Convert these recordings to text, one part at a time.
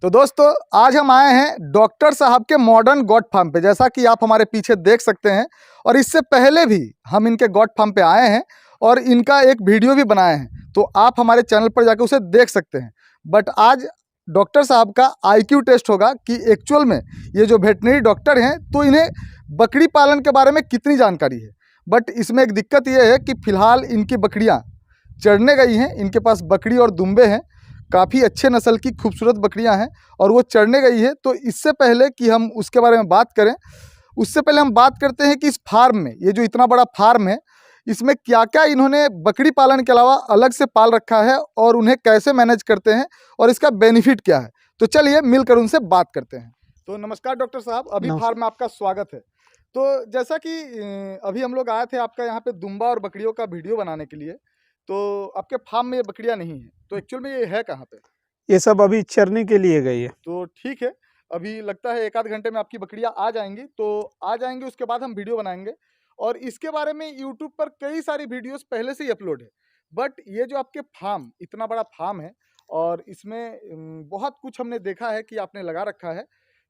तो दोस्तों आज हम आए हैं डॉक्टर साहब के मॉडर्न गॉट फार्म पे, जैसा कि आप हमारे पीछे देख सकते हैं। और इससे पहले भी हम इनके गॉट फार्म पे आए हैं और इनका एक वीडियो भी बनाए हैं, तो आप हमारे चैनल पर जाकर उसे देख सकते हैं। बट आज डॉक्टर साहब का आईक्यू टेस्ट होगा कि एक्चुअल में ये जो वेटनरी डॉक्टर हैं तो इन्हें बकरी पालन के बारे में कितनी जानकारी है। बट इसमें एक दिक्कत ये है कि फ़िलहाल इनकी बकरियाँ चरने गई हैं। इनके पास बकरी और दुम्बे हैं, काफ़ी अच्छे नस्ल की खूबसूरत बकरियां हैं और वो चरने गई है। तो इससे पहले कि हम उसके बारे में बात करें, उससे पहले हम बात करते हैं कि इस फार्म में, ये जो इतना बड़ा फार्म है, इसमें क्या क्या इन्होंने बकरी पालन के अलावा अलग से पाल रखा है और उन्हें कैसे मैनेज करते हैं और इसका बेनिफिट क्या है। तो चलिए मिलकर उनसे बात करते हैं। तो नमस्कार डॉक्टर साहब, अभी फार्म में आपका स्वागत है। तो जैसा कि अभी हम लोग आए थे आपका यहाँ पे दुम्बा और बकरियों का वीडियो बनाने के लिए, तो आपके फार्म में ये बकरियां नहीं है, तो एक्चुअल में ये है कहाँ पे? ये सब अभी चरने के लिए गई है। तो ठीक है, अभी लगता है एक आध घंटे में आपकी बकरियां आ जाएंगी, तो आ जाएंगी उसके बाद हम वीडियो बनाएंगे। और इसके बारे में यूट्यूब पर कई सारी वीडियोस पहले से ही अपलोड है। बट ये जो आपके फार्म, इतना बड़ा फार्म है और इसमें बहुत कुछ हमने देखा है कि आपने लगा रखा है,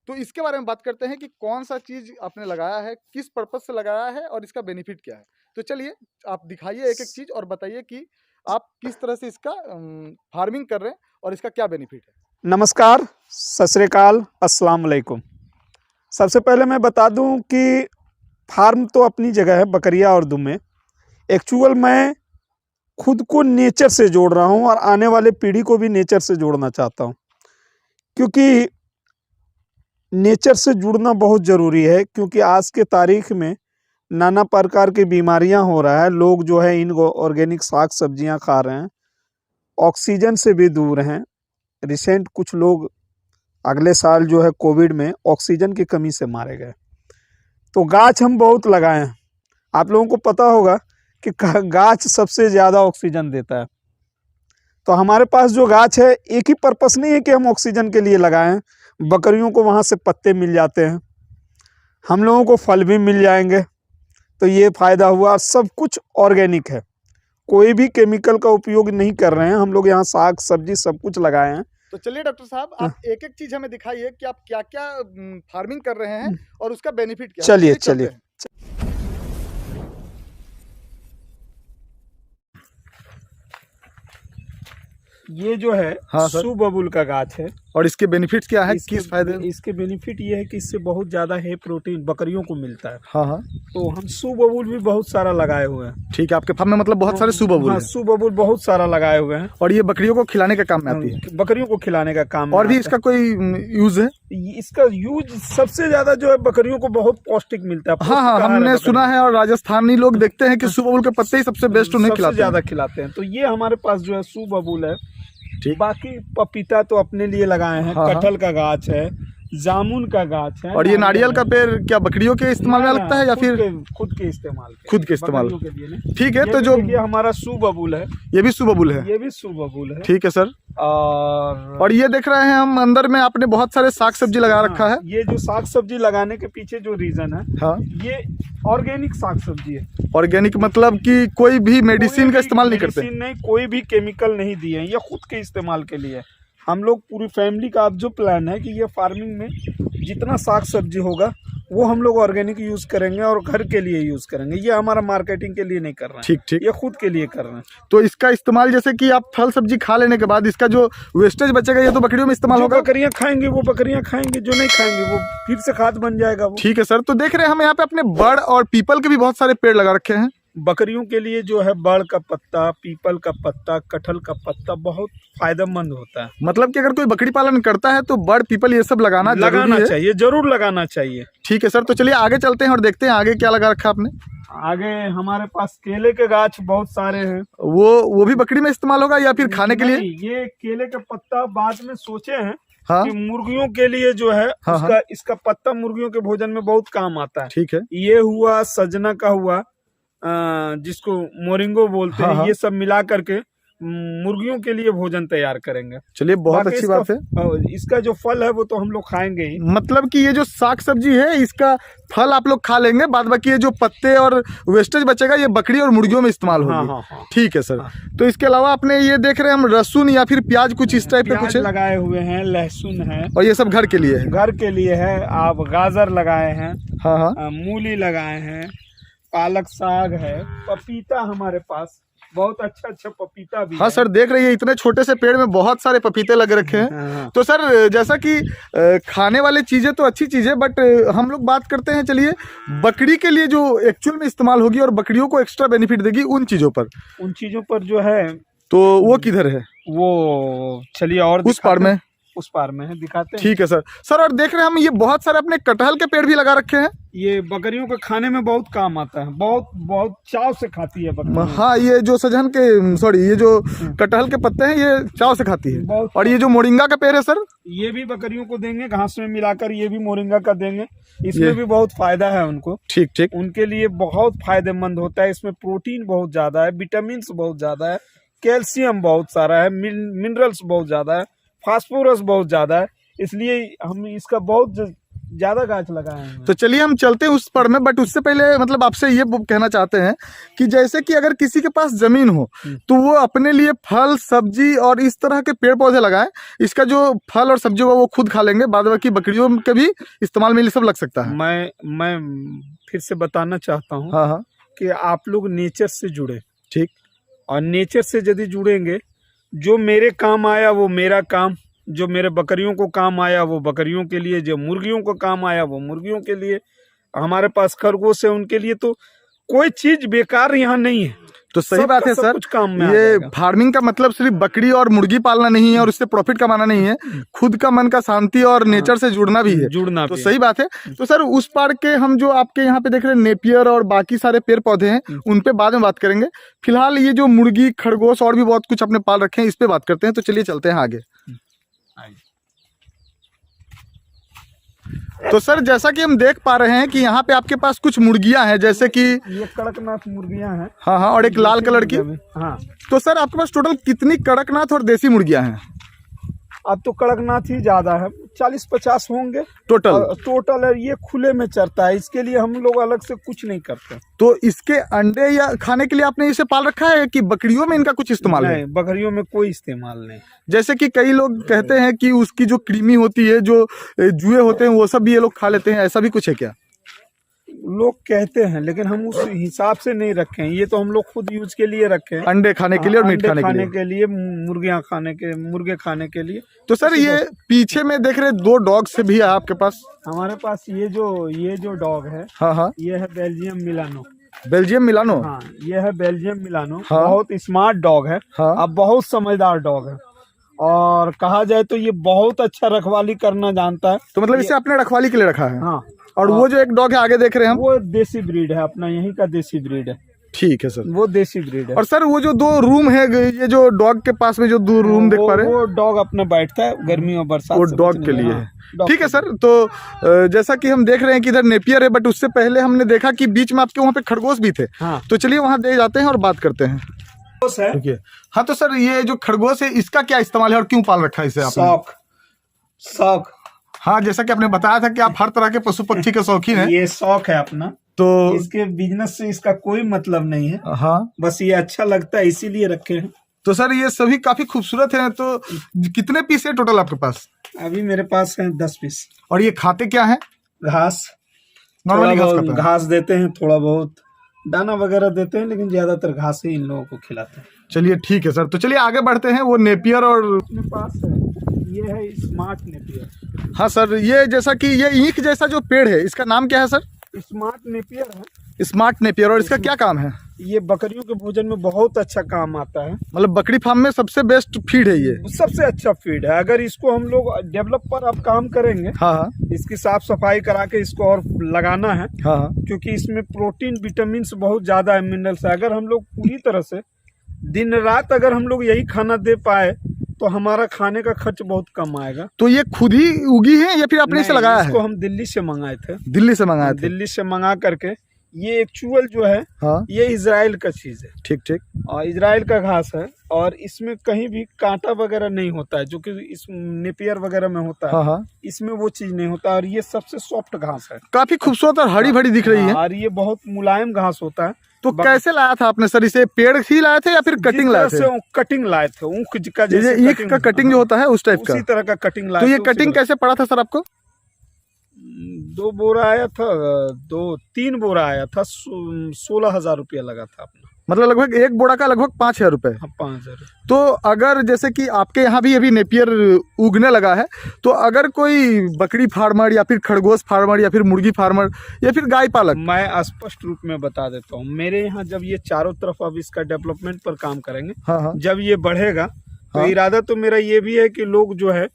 तो इसके बारे में बात करते हैं कि कौन सा चीज़ आपने लगाया है, किस पर्पज़ से लगाया है और इसका बेनिफिट क्या है। तो चलिए आप दिखाइए एक एक चीज़ और बताइए कि आप किस तरह से इसका फार्मिंग कर रहे हैं और इसका क्या बेनिफिट है। नमस्कार, सत श्री अकाल, अस्सलाम वालेकुम। सबसे पहले मैं बता दूं कि फार्म तो अपनी जगह है, बकरियां और दुम्बे। एक्चुअल मैं खुद को नेचर से जोड़ रहा हूं और आने वाले पीढ़ी को भी नेचर से जोड़ना चाहता हूं, क्योंकि नेचर से जुड़ना बहुत ज़रूरी है। क्योंकि आज के तारीख में नाना प्रकार की बीमारियां हो रहा है। लोग जो है इनको ऑर्गेनिक साग सब्जियां खा रहे हैं, ऑक्सीजन से भी दूर हैं। रिसेंट कुछ लोग अगले साल जो है कोविड में ऑक्सीजन की कमी से मारे गए। तो गाछ हम बहुत लगाए हैं। आप लोगों को पता होगा कि गाछ सबसे ज़्यादा ऑक्सीजन देता है। तो हमारे पास जो गाछ है, एक ही पर्पस नहीं है कि हम ऑक्सीजन के लिए लगाएं। बकरियों को वहाँ से पत्ते मिल जाते हैं, हम लोगों को फल भी मिल जाएंगे, तो ये फ़ायदा हुआ। सब कुछ ऑर्गेनिक है, कोई भी केमिकल का उपयोग नहीं कर रहे हैं। हम लोग यहाँ साग सब्जी सब कुछ लगाए हैं। तो चलिए डॉक्टर साहब, आप एक एक चीज़ हमें दिखाइए कि आप क्या क्या फार्मिंग कर रहे हैं और उसका बेनिफिट क्या है। चलिए चलिए। ये जो है हाँ सर, सुबबुल का गाछ है। और इसके बेनिफिट्स क्या है, किस फायदे? इसके बेनिफिट ये है कि इससे बहुत ज़्यादा है प्रोटीन बकरियों को मिलता है। हाँ हाँ, तो हम सुबबुल भी बहुत सारा लगाए हुए हैं। ठीक है, आपके फार्म में मतलब बहुत सारे सुबबुल हाँ, हैं। सुबबुल बहुत सारा लगाए हुए हैं और ये बकरियों को खिलाने का काम में आती है। बकरियों को खिलाने का काम। और भी इसका कोई यूज है? इसका यूज सबसे ज्यादा जो है बकरियों को बहुत पौष्टिक मिलता है। हाँ हाँ, हमने सुना है और राजस्थानी लोग देखते हैं कि सुबबुल के पत्ते ही सबसे बेस्ट उन्हें खिलाते हैं, ज्यादा खिलाते हैं। तो ये हमारे पास जो है सुबबुल है। बाकी पपीता तो अपने लिए लगाए हैं। हाँ, कटहल का गाछ है, जामुन का गाछ है। और ये नारियल का पेड़ क्या बकरियों के इस्तेमाल में लगता है या फिर खुद के इस्तेमाल? खुद के इस्तेमाल के लिए। ठीक है, तो जो ये हमारा सुबबुल है, ये भी सुबबुल है। ये भी सुबबुल है। ठीक है सर। और ये देख रहे हैं हम अंदर में आपने बहुत सारे साग सब्जी लगा रखा है। ये जो साग सब्जी लगाने के पीछे जो रीजन है, हाँ, ये ऑर्गेनिक साग सब्जी है। ऑर्गेनिक मतलब कि कोई भी मेडिसिन का इस्तेमाल नहीं करते? नहीं, कोई भी केमिकल नहीं दिए हैं। ये खुद के इस्तेमाल के लिए। हम लोग पूरी फैमिली का अब जो प्लान है कि ये फार्मिंग में जितना साग सब्जी होगा वो हम लोग ऑर्गेनिक यूज करेंगे और घर के लिए यूज करेंगे। ये हमारा मार्केटिंग के लिए नहीं कर रहे हैं। ठीक ठीक, ये खुद के लिए कर रहे हैं। तो इसका इस्तेमाल जैसे कि आप फल सब्जी खा लेने के बाद इसका जो वेस्टेज बचेगा ये तो बकरियों में इस्तेमाल होगा। बकरियां खाएंगे वो बकरियां खाएंगे, जो नहीं खाएंगे वो फिर से खाद बन जाएगा वो। ठीक है सर। तो देख रहे हैं हम यहाँ पे अपने बड़ और पीपल के भी बहुत सारे पेड़ लगा रखे हैं। बकरियों के लिए जो है बड़ का पत्ता, पीपल का पत्ता, कटहल का पत्ता बहुत फायदेमंद होता है। मतलब कि अगर कोई बकरी पालन करता है तो बड़ पीपल ये सब लगाना चाहिए, जरूर लगाना चाहिए। ठीक है सर। तो चलिए आगे चलते हैं और देखते हैं आगे क्या लगा रखा आपने। आगे हमारे पास केले के गाछ बहुत सारे हैं। वो भी बकरी में इस्तेमाल होगा या फिर खाने के लिए? ये केले का पत्ता बाद में सोचे हैं। हाँ? कि मुर्गियों के लिए जो है हाँ, इसका पत्ता मुर्गियों के भोजन में बहुत काम आता है। ठीक है। ये हुआ सजना का हुआ, जिसको मोरिंगो बोलते हैं। ये सब मिला करके मुर्गियों के लिए भोजन तैयार करेंगे। चलिए बहुत बाकी अच्छी बात है। इसका जो फल है वो तो हम लोग खाएंगे ही। मतलब कि ये जो साग सब्जी है इसका फल आप लोग खा लेंगे, बाद बाकी ये जो पत्ते और वेस्टेज बचेगा ये बकरी और मुर्गियों में इस्तेमाल हाँ होगी। हाँ हाँ। ठीक है सर। हाँ। तो इसके अलावा आपने ये देख रहे हैं हम लहसुन या फिर प्याज कुछ इस टाइप का प्याज कुछ है, लगाए हुए हैं, लहसुन है, और ये सब घर के लिए है। घर के लिए है। आप गाजर लगाए हैं, हाँ हाँ। मूली लगाए हैं, पालक साग है, पपीता हमारे पास बहुत अच्छा अच्छा पपीता भी हाँ है। सर देख रही है इतने छोटे से पेड़ में बहुत सारे पपीते लग रखे हैं। हाँ। तो सर जैसा कि खाने वाली चीज़ें तो अच्छी चीज़ है, बट हम लोग बात करते हैं चलिए बकरी के लिए जो एक्चुअल में इस्तेमाल होगी और बकरियों को एक्स्ट्रा बेनिफिट देगी उन चीज़ों पर, उन चीजों पर जो है तो वो किधर है? वो चलिए और उस पार में। उस पार में है, दिखाते हैं। ठीक है सर। सर और देख रहे हैं हम ये बहुत सारे अपने कटहल के पेड़ भी लगा रखे हैं। ये बकरियों के खाने में बहुत काम आता है, बहुत बहुत चाव से खाती है बकरियां। हाँ ये जो सजन के सॉरी ये जो कटहल के पत्ते हैं ये चाव से खाती है। बहुत। और ये जो मोरिंगा का पेड़ है सर, ये भी बकरियों को देंगे घास में मिलाकर, ये भी मोरिंगा का देंगे। इसमें भी बहुत फायदा है उनको। ठीक ठीक। उनके लिए बहुत फायदेमंद होता है। इसमें प्रोटीन बहुत ज्यादा है, विटामिन बहुत ज्यादा है, कैल्शियम बहुत सारा है, मिनरल्स बहुत ज्यादा है, फास्फोरस बहुत ज्यादा है। इसलिए हम इसका बहुत ज्यादा गाछ लगाए हैं। तो चलिए हम चलते हैं उस पर में, बट उससे पहले मतलब आपसे ये कहना चाहते हैं कि जैसे कि अगर किसी के पास जमीन हो तो वो अपने लिए फल सब्जी और इस तरह के पेड़ पौधे लगाएं। इसका जो फल और सब्जी होगा वो खुद खा लेंगे, बाद बाकी बकरियों के भी इस्तेमाल में ये सब लग सकता है। मैं फिर से बताना चाहता हूँ हाँ हाँ कि आप लोग नेचर से जुड़े। ठीक। और नेचर से यदि जुड़ेंगे, जो मेरे काम आया वो मेरा काम, जो मेरे बकरियों को काम आया वो बकरियों के लिए, जो मुर्गियों को काम आया वो मुर्गियों के लिए, हमारे पास खरगोश है उनके लिए। तो कोई चीज बेकार यहाँ नहीं है। तो सही बात है सर। कुछ काम में ये फार्मिंग का मतलब सिर्फ बकरी और मुर्गी पालना नहीं है और इससे प्रॉफिट कमाना नहीं है, खुद का मन का शांति और नेचर से जुड़ना भी है। जुड़ना तो सही बात है। तो सर उस पार के हम जो आपके यहाँ पे देख रहे हैं नेपियर और बाकी सारे पेड़ पौधे हैं उन पे बाद में बात करेंगे। फिलहाल ये जो मुर्गी खरगोश और भी बहुत कुछ अपने पाल रखे हैं इस पे बात करते हैं। तो चलिए चलते हैं आगे। तो सर जैसा कि हम देख पा रहे हैं कि यहाँ पे आपके पास कुछ मुर्गियां हैं, जैसे कि ये कड़कनाथ मुर्गियां हैं। हाँ हाँ, और एक लाल कलर की। हाँ। तो सर आपके पास टोटल कितनी कड़कनाथ और देसी मुर्गियां हैं? अब तो कड़कनाथ ही ज्यादा है, 40-50 होंगे टोटल। है। ये खुले में चरता है, इसके लिए हम लोग अलग से कुछ नहीं करते। तो इसके अंडे या खाने के लिए आपने इसे पाल रखा है कि बकरियों में इनका कुछ इस्तेमाल है? नहीं, बकरियों में कोई इस्तेमाल नहीं। जैसे कि कई लोग कहते हैं कि उसकी जो कृमि होती है, जो जुए होते हैं, वो सब भी ये लोग खा लेते हैं, ऐसा भी कुछ है क्या? लोग कहते हैं, लेकिन हम उस हिसाब से नहीं रखे हैं। ये तो हम लोग खुद यूज के लिए रखे हैं, अंडे खाने के लिए और मीट खाने के लिए, मुर्गे खाने के लिए। तो सर ये पीछे में देख रहे 2 डॉग से भी है आपके पास? हमारे पास ये जो डॉग है, हाँ हाँ, ये है बेल्जियम मिलानो। Belgium Milano? हाँ, ये है बेल्जियम मिलानो। हाँ। बहुत स्मार्ट डॉग है। हाँ। अब बहुत समझदार डॉग है, और कहा जाए तो ये बहुत अच्छा रखवाली करना जानता है। तो मतलब इसे अपने रखवाली के लिए रखा है? हाँ। और वो जो एक डॉग है आगे देख रहे हैं हम, वो देसी ब्रीड है, अपना यहीं का देसी ब्रीड है। ठीक है सर, वो देसी ब्रीड है। और सर वो जो 2 रूम है, ये जो डॉग के पास में जो 2 रूम देख पा रहे हैं, वो डॉग अपना बैठता है गर्मी और बरसात, वो डॉग के लिए है। ठीक है सर। तो जैसा कि हम देख रहे हैं कि इधर नेपियर है, बट उससे पहले हमने देखा कि बीच में आपके वहाँ पे खरगोश भी थे। हाँ। तो चलिए वहाँ दे जाते हैं और बात करते हैं। ठीक है। हाँ तो सर ये जो खरगोश है इसका क्या इस्तेमाल है और क्यों पाल रखा है इसे आपने? शौक। हाँ, जैसा कि आपने बताया था कि आप हर तरह के पशु पक्षी के शौकीन हैं। ये शौक है अपना, तो इसके बिजनेस से इसका कोई मतलब नहीं है। हाँ, बस ये अच्छा लगता है इसीलिए रखे हैं। तो सर ये सभी काफी खूबसूरत हैं। तो कितने पीस है टोटल आपके पास? अभी मेरे पास है 10 पीस। और ये खाते क्या है? घास, नॉर्मली घास खाता है? घास देते हैं, थोड़ा बहुत दाना वगैरह देते हैं, लेकिन ज्यादातर घास ही इन लोगों को खिलाते हैं। चलिए ठीक है सर। तो चलिए आगे बढ़ते हैं। वो नेपियर और अपने पास है, ये है स्मार्ट नेपियर। हाँ सर, ये जैसा कि ये ईंख जैसा जो पेड़ है इसका नाम क्या है सर? स्मार्ट नेपियर है। Smart Napier. और इसका क्या काम है? ये बकरियों के भोजन में बहुत अच्छा काम आता है। मतलब बकरी फार्म में सबसे बेस्ट फीड है ये? सबसे अच्छा फीड है। अगर इसको हम लोग डेवलप पर अब काम करेंगे, हाँ हाँ, इसकी साफ सफाई करा के इसको और लगाना है। हाँ हाँ, क्योंकि इसमें प्रोटीन विटामिन बहुत ज्यादा है, मिनरल्स है। अगर हम लोग पूरी तरह से दिन रात अगर हम लोग यही खाना दे पाए तो हमारा खाने का खर्च बहुत कम आएगा। तो ये खुद ही उगी है या फिर आपने इसे लगाया है? इसको हम दिल्ली से मंगाए थे। दिल्ली से मंगाए थे? दिल्ली से मंगा करके ये एक चूवल जो है हाँ ये इजराइल का चीज है, ठीक ठीक। और इजराइल का घास है, और इसमें कहीं भी कांटा वगैरह नहीं होता है, जो कि इस नेपियर वगैरह में होता है। हाँ हाँ, इसमें वो चीज नहीं होता, और ये सबसे सॉफ्ट घास है। काफी खूबसूरत और हरी भरी दिख रही है। और ये बहुत मुलायम घास होता है। तो कैसे लाया था आपने सर इसे? पेड़ ही लाए थे या फिर कटिंग लाए थे? कटिंग लाए थे, ऊख का ये जैसे ईख का कटिंग जो होता है उस टाइप का, उसी तरह का कटिंग लाए तो ये थे। कटिंग कैसे पड़ा था सर आपको? 2 बोरा आया था, 2-3 बोरा आया था, 16,000 रुपया लगा था अपना। मतलब लगभग एक बोरा का लगभग 5,000 रुपए। हाँ, 5,000। तो अगर जैसे कि आपके यहाँ भी अभी नेपियर उगने लगा है, तो अगर कोई बकरी फार्मर या फिर खरगोश फार्मर या फिर मुर्गी फार्मर या फिर गाय पालक, मैं स्पष्ट रूप में बता देता हूँ, मेरे यहाँ जब ये चारों तरफ अब इसका डेवलपमेंट पर काम करेंगे, हाँ हाँ, जब ये बढ़ेगा तो हाँ। इरादा तो मेरा ये भी है कि लोग जो है,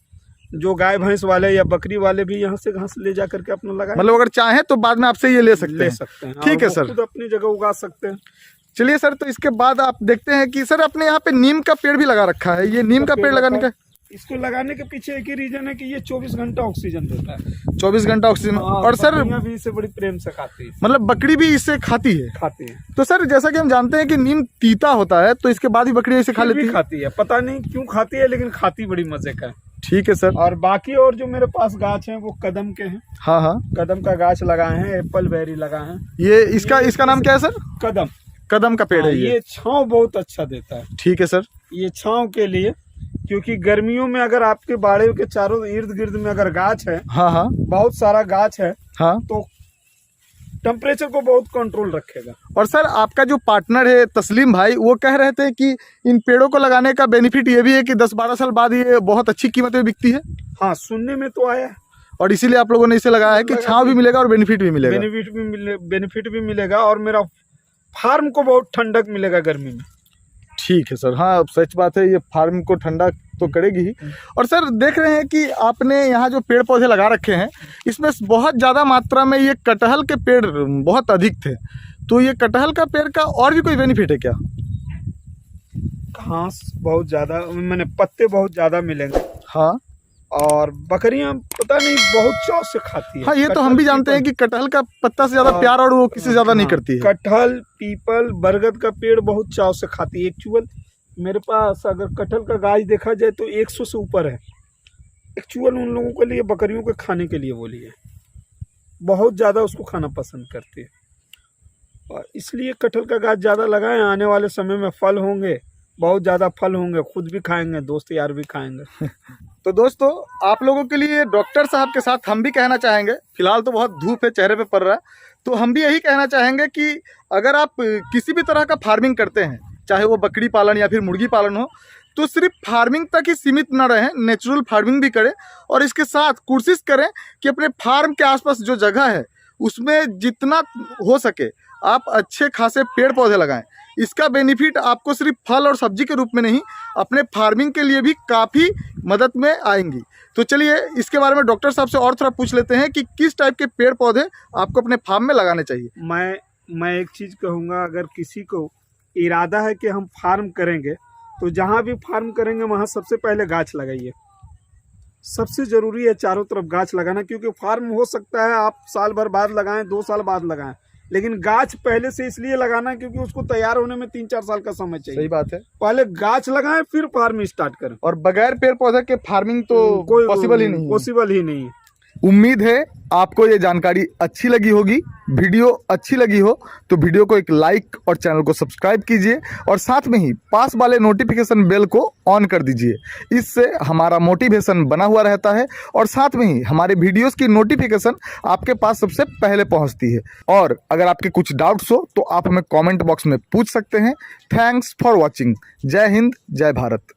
जो गाय भैंस वाले या बकरी वाले भी यहाँ से घास ले जा करके अपना लगाए, मतलब अगर चाहें तो बाद में आपसे ये ले सकते हैं। सकते हैं। ठीक है और वो सर। खुद अपनी जगह उगा सकते हैं। चलिए सर, तो इसके बाद आप देखते हैं कि सर अपने यहाँ पे नीम का पेड़ भी लगा रखा है। ये नीम का पेड़ लगाने का, इसको लगाने के पीछे एक ही रीजन है कि ये 24 घंटा ऑक्सीजन देता है। 24 घंटा ऑक्सीजन। और सर बकरियां भी इसे बड़ी प्रेम से खाती है। मतलब बकरी भी इससे खाती है? खाती है। तो सर जैसा कि हम जानते हैं कि नीम तीता होता है, तो इसके बाद भी बकरी इसे खा फिर भी लेती है? खाती है, पता नहीं क्यों खाती है, लेकिन खाती बड़ी मजे का है। ठीक है सर। और बाकी और जो मेरे पास गाछ हैं वो कदम के हैं। हाँ हाँ, कदम का गाछ लगाए हैं, एप्पल बेरी लगाए हैं। ये इसका नाम क्या है सर? कदम। कदम का पेड़ है ये। ये छांव बहुत अच्छा देता है। ठीक है सर। ये छांव के लिए, क्योंकि गर्मियों में अगर आपके बाड़े के चारों इर्द गिर्द में अगर गाछ है, हाँ हाँ, बहुत सारा गाछ है, हाँ, तो टेम्परेचर को बहुत कंट्रोल रखेगा। और सर आपका जो पार्टनर है तस्लीम भाई, वो कह रहे थे कि इन पेड़ों को लगाने का बेनिफिट ये भी है कि 10-12 साल बाद ये बहुत अच्छी कीमत में बिकती है। हाँ, सुनने में तो आया है। और इसीलिए आप लोगों ने इसे लगाया है कि छांव भी मिलेगा और बेनिफिट भी मिलेगा। बेनिफिट भी मिलेगा, और मेरा फार्म को बहुत ठंडक मिलेगा गर्मी में। ठीक है सर। हाँ, सच बात है, ये फार्म को ठंडा तो करेगी ही। और सर देख रहे हैं कि आपने यहाँ जो पेड़ पौधे लगा रखे हैं, इसमें बहुत ज़्यादा मात्रा में ये कटहल के पेड़ बहुत अधिक थे। तो ये कटहल का पेड़ का और भी कोई बेनिफिट है क्या? घास बहुत ज़्यादा, मैंने पत्ते बहुत ज़्यादा मिलेंगे। हाँ, और बकरियां पता नहीं बहुत चाव से खाती है। हाँ, ये तो हम भी जानते हैं कि कटहल का पत्ता से ज़्यादा प्यार और वो किसी ज़्यादा नहीं करती है। कटहल, पीपल, बरगद का पेड़ बहुत चाव से खाती है। एक चूवल मेरे पास, अगर कटहल का गाछ देखा जाए तो 100 से ऊपर है। एक चूवल उन लोगों के लिए, बकरियों के खाने के लिए बोली है, बहुत ज़्यादा उसको खाना पसंद करती है। और इसलिए कटहल का गाछ ज़्यादा लगाएं, आने वाले समय में फल होंगे, बहुत ज़्यादा फल होंगे, खुद भी खाएंगे, दोस्त यार भी खाएंगे। तो दोस्तों, आप लोगों के लिए डॉक्टर साहब के साथ हम भी कहना चाहेंगे, फिलहाल तो बहुत धूप है, चेहरे पे पड़ रहा है, तो हम भी यही कहना चाहेंगे कि अगर आप किसी भी तरह का फार्मिंग करते हैं, चाहे वो बकरी पालन या फिर मुर्गी पालन हो, तो सिर्फ फार्मिंग तक ही सीमित न रहें, नेचुरल फार्मिंग भी करें। और इसके साथ कोशिश करें कि अपने फार्म के आसपास जो जगह है उसमें जितना हो सके आप अच्छे खासे पेड़ पौधे लगाएं। इसका बेनिफिट आपको सिर्फ फल और सब्जी के रूप में नहीं, अपने फार्मिंग के लिए भी काफ़ी मदद में आएंगी। तो चलिए इसके बारे में डॉक्टर साहब से और थोड़ा पूछ लेते हैं कि किस टाइप के पेड़ पौधे आपको अपने फार्म में लगाने चाहिए। मैं एक चीज़ कहूँगा, अगर किसी को इरादा है कि हम फार्म करेंगे, तो जहाँ भी फार्म करेंगे वहाँ सबसे पहले गाछ लगाइए। सबसे ज़रूरी है चारों तरफ गाछ लगाना, क्योंकि फार्म हो सकता है आप साल भर बाद लगाएं, 2 साल बाद लगाएं, लेकिन गाछ पहले से इसलिए लगाना है क्योंकि उसको तैयार होने में 3-4 साल का समय चाहिए। सही बात है। पहले गाछ लगाएं, फिर फार्मिंग स्टार्ट करें। और बगैर पेड़ पौधे के फार्मिंग तो पॉसिबल ही नहीं है। पॉसिबल ही नहीं है। उम्मीद है आपको ये जानकारी अच्छी लगी होगी। वीडियो अच्छी लगी हो तो वीडियो को एक लाइक और चैनल को सब्सक्राइब कीजिए, और साथ में ही पास वाले नोटिफिकेशन बेल को ऑन कर दीजिए। इससे हमारा मोटिवेशन बना हुआ रहता है, और साथ में ही हमारे वीडियोस की नोटिफिकेशन आपके पास सबसे पहले पहुंचती है। और अगर आपके कुछ डाउट्स हो तो आप हमें कमेंट बॉक्स में पूछ सकते हैं। Thanks for watching. जय हिंद, जय भारत।